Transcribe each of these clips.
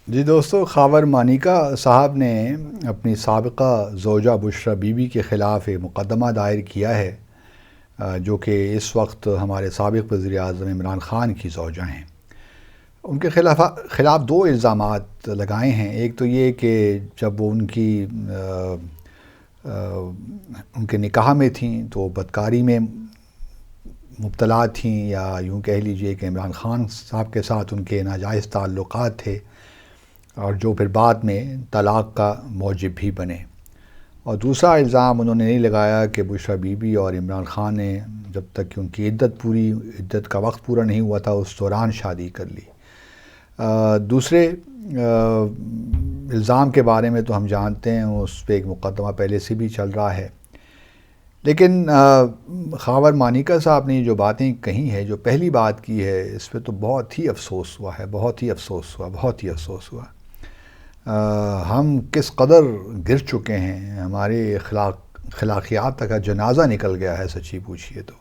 جی دوستو، خاور مانیکا صاحب نے اپنی سابقہ زوجہ بشریٰ بی بی کے خلاف ایک مقدمہ دائر کیا ہے، جو کہ اس وقت ہمارے سابق وزیر اعظم عمران خان کی زوجہ ہیں۔ ان کے خلاف دو الزامات لگائے ہیں۔ ایک تو یہ کہ جب وہ ان کے نکاح میں تھیں تو بدکاری میں مبتلا تھیں، یا یوں کہہ لیجئے کہ عمران خان صاحب کے ساتھ ان کے ناجائز تعلقات تھے، اور جو پھر بعد میں طلاق کا موجب بھی بنے۔ اور دوسرا الزام انہوں نے نہیں لگایا کہ بشریٰ بی بی اور عمران خان نے جب تک کہ ان کی عدت کا وقت پورا نہیں ہوا تھا اس دوران شادی کر لی۔ دوسرے الزام کے بارے میں تو ہم جانتے ہیں، اس پہ ایک مقدمہ پہلے سے بھی چل رہا ہے، لیکن خاور مانیکا صاحب نے جو باتیں کہی ہیں، جو پہلی بات کی ہے، اس پہ تو بہت ہی افسوس ہوا ہے، بہت ہی افسوس ہوا۔ ہم کس قدر گر چکے ہیں، ہمارے اخلاقیات کا جنازہ نکل گیا ہے سچی پوچھیے تو۔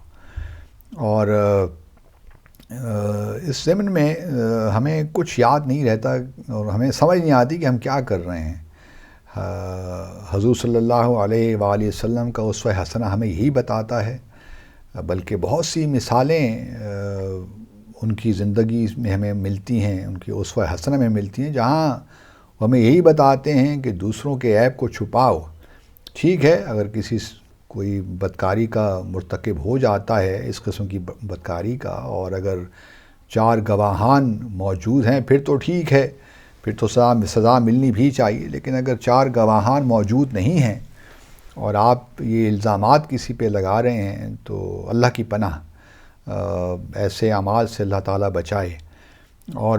اور اس ضمن میں ہمیں کچھ یاد نہیں رہتا، اور ہمیں سمجھ نہیں آتی کہ ہم کیا کر رہے ہیں۔ حضور صلی اللہ علیہ وآلہ وسلم کا اسوہ حسنہ ہمیں یہی بتاتا ہے، بلکہ بہت سی مثالیں ان کی زندگی میں ہمیں ملتی ہیں، ان کی اسوہ حسنہ میں ملتی ہیں، جہاں وہ ہمیں یہی بتاتے ہیں کہ دوسروں کے عیب کو چھپاؤ۔ ٹھیک ہے، اگر کوئی بدکاری کا مرتکب ہو جاتا ہے، اس قسم کی بدکاری کا، اور اگر 4 گواہان موجود ہیں پھر تو ٹھیک ہے، پھر تو سزا ملنی بھی چاہیے۔ لیکن اگر 4 گواہان موجود نہیں ہیں اور آپ یہ الزامات کسی پہ لگا رہے ہیں، تو اللہ کی پناہ ایسے اعمال سے اللہ تعالیٰ بچائے۔ اور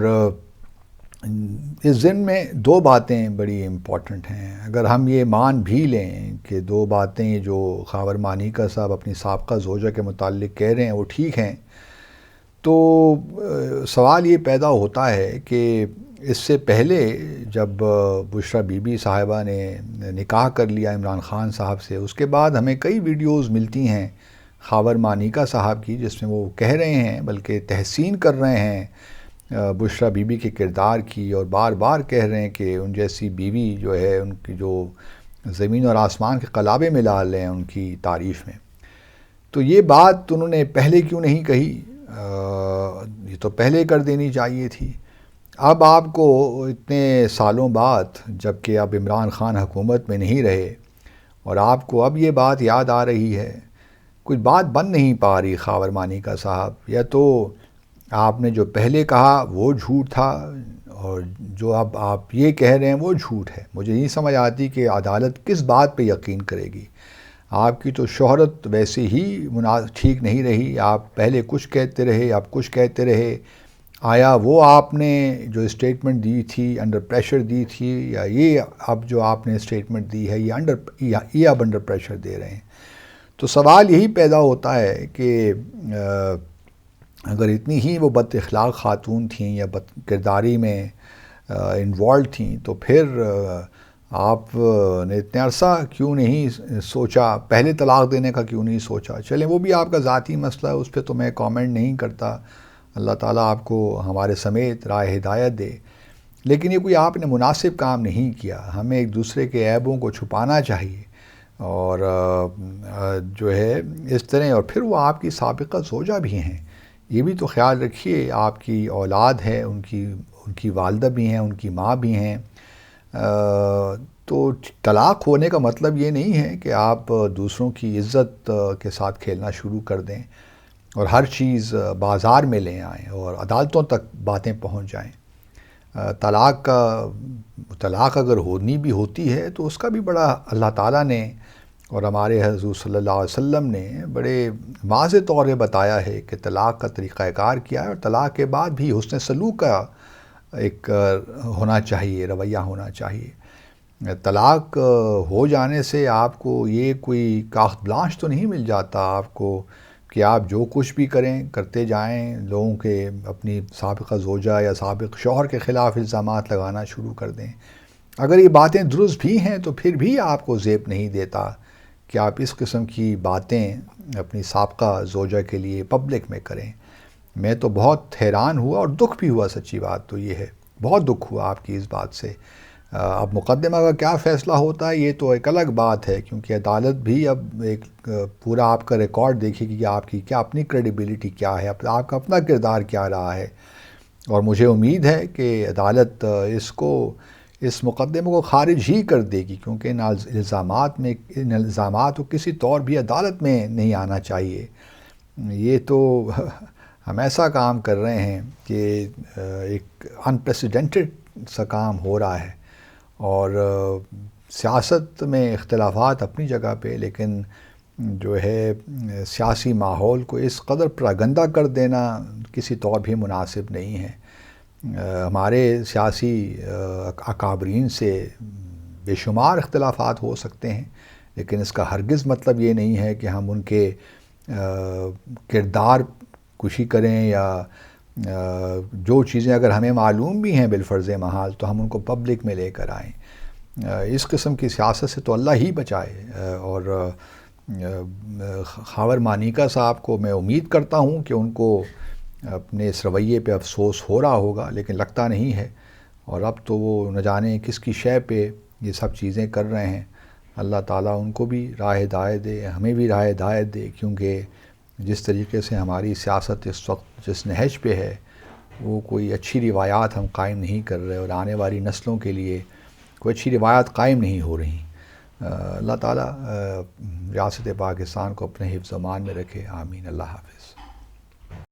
اس ضمن میں 2 باتیں بڑی امپورٹنٹ ہیں۔ اگر ہم یہ مان بھی لیں کہ 2 باتیں جو خاور مانیکا صاحب اپنی سابقہ زوجہ کے متعلق کہہ رہے ہیں وہ ٹھیک ہیں، تو سوال یہ پیدا ہوتا ہے کہ اس سے پہلے جب بشریٰ بی بی صاحبہ نے نکاح کر لیا عمران خان صاحب سے، اس کے بعد ہمیں کئی ویڈیوز ملتی ہیں خاور مانیکا صاحب کی، جس میں وہ کہہ رہے ہیں، بلکہ تحسین کر رہے ہیں بشریٰ بی بی کے کردار کی، اور بار بار کہہ رہے ہیں کہ ان جیسی بیوی جو ہے، ان کی جو زمین اور آسمان کے قلابے ملا لے ہیں ان کی تعریف میں۔ تو یہ بات انہوں نے پہلے کیوں نہیں کہی؟ یہ تو پہلے کر دینی چاہیے تھی۔ اب آپ کو اتنے سالوں بعد، جب کہ اب عمران خان حکومت میں نہیں رہے، اور آپ کو اب یہ بات یاد آ رہی ہے، کچھ بات بن نہیں پا رہی خاور مانیکا صاحب۔ یا تو آپ نے جو پہلے کہا وہ جھوٹ تھا، اور جو اب آپ یہ کہہ رہے ہیں وہ جھوٹ ہے۔ مجھے نہیں سمجھ آتی کہ عدالت کس بات پہ یقین کرے گی۔ آپ کی تو شہرت ویسے ہی ٹھیک نہیں رہی، آپ پہلے کچھ کہتے رہے، اب کچھ کہتے رہے۔ آیا وہ آپ نے جو اسٹیٹمنٹ دی تھی انڈر پریشر دی تھی، یا یہ اب جو آپ نے اسٹیٹمنٹ دی ہے یہ اب انڈر پریشر دے رہے ہیں؟ تو سوال یہی پیدا ہوتا ہے کہ اگر اتنی ہی وہ بد اخلاق خاتون تھیں یا بد کرداری میں انوالوڈ تھیں، تو پھر آپ نے اتنے عرصہ کیوں نہیں سوچا، پہلے طلاق دینے کا کیوں نہیں سوچا؟ چلیں وہ بھی آپ کا ذاتی مسئلہ ہے، اس پہ تو میں کامنٹ نہیں کرتا۔ اللہ تعالیٰ آپ کو ہمارے سمیت راہ ہدایت دے، لیکن یہ کوئی آپ نے مناسب کام نہیں کیا۔ ہمیں ایک دوسرے کے عیبوں کو چھپانا چاہیے، اور جو ہے اس طرح، اور پھر وہ آپ کی سابقہ زوجہ بھی ہیں، یہ بھی تو خیال رکھیے، آپ کی اولاد ہے، ان کی والدہ بھی ہیں، ان کی ماں بھی ہیں۔ تو طلاق ہونے کا مطلب یہ نہیں ہے کہ آپ دوسروں کی عزت کے ساتھ کھیلنا شروع کر دیں، اور ہر چیز بازار میں لے آئیں اور عدالتوں تک باتیں پہنچ جائیں۔ طلاق اگر ہونی بھی ہوتی ہے تو اس کا بھی بڑا اللہ تعالیٰ نے اور ہمارے حضور صلی اللہ علیہ وسلم نے بڑے واضح طور پہ بتایا ہے کہ طلاق کا طریقہ کار کیا ہے، اور طلاق کے بعد بھی حسن سلوک کا ایک ہونا چاہیے، رویہ ہونا چاہیے۔ طلاق ہو جانے سے آپ کو یہ کوئی کارٹ بلانش تو نہیں مل جاتا آپ کو کہ آپ جو کچھ بھی کرتے جائیں، لوگوں کے اپنی سابقہ زوجہ یا سابق شوہر کے خلاف الزامات لگانا شروع کر دیں۔ اگر یہ باتیں درست بھی ہیں تو پھر بھی آپ کو زیب نہیں دیتا کہ آپ اس قسم کی باتیں اپنی سابقہ زوجہ کے لیے پبلک میں کریں۔ میں تو بہت حیران ہوا اور دکھ بھی ہوا، سچی بات تو یہ ہے بہت دکھ ہوا آپ کی اس بات سے۔ اب مقدمہ کا کیا فیصلہ ہوتا ہے یہ تو ایک الگ بات ہے، کیونکہ عدالت بھی اب ایک پورا آپ کا ریکارڈ دیکھے گی کہ آپ کی کیا اپنی کریڈیبلٹی کیا ہے، آپ کا اپنا کردار کیا رہا ہے۔ اور مجھے امید ہے کہ عدالت اس مقدمے کو خارج ہی کر دے گی، کیونکہ ان الزامات کو کسی طور بھی عدالت میں نہیں آنا چاہیے۔ یہ تو ہم ایسا کام کر رہے ہیں کہ ایک انپریسیڈنٹڈ سا کام ہو رہا ہے، اور سیاست میں اختلافات اپنی جگہ پہ، لیکن جو ہے سیاسی ماحول کو اس قدر پراگندہ کر دینا کسی طور بھی مناسب نہیں ہے۔ ہمارے سیاسی اکابرین سے بے شمار اختلافات ہو سکتے ہیں، لیکن اس کا ہرگز مطلب یہ نہیں ہے کہ ہم ان کے کردار کشی کریں، یا جو چیزیں اگر ہمیں معلوم بھی ہیں بالفرض محال تو ہم ان کو پبلک میں لے کر آئیں۔ اس قسم کی سیاست سے تو اللہ ہی بچائے۔ اور خاور مانیکا صاحب کو میں امید کرتا ہوں کہ ان کو اپنے اس رویے پہ افسوس ہو رہا ہوگا، لیکن لگتا نہیں ہے، اور اب تو وہ نہ جانے کس کی شے پہ یہ سب چیزیں کر رہے ہیں۔ اللہ تعالیٰ ان کو بھی راہ ہدایت دے، ہمیں بھی راہ ہدایت دے، کیونکہ جس طریقے سے ہماری سیاست اس وقت جس نہج پہ ہے، وہ کوئی اچھی روایات ہم قائم نہیں کر رہے، اور آنے والی نسلوں کے لیے کوئی اچھی روایات قائم نہیں ہو رہی۔ اللہ تعالیٰ ریاست پاکستان کو اپنے حفظ و امان میں رکھے، آمین۔ اللہ حافظ۔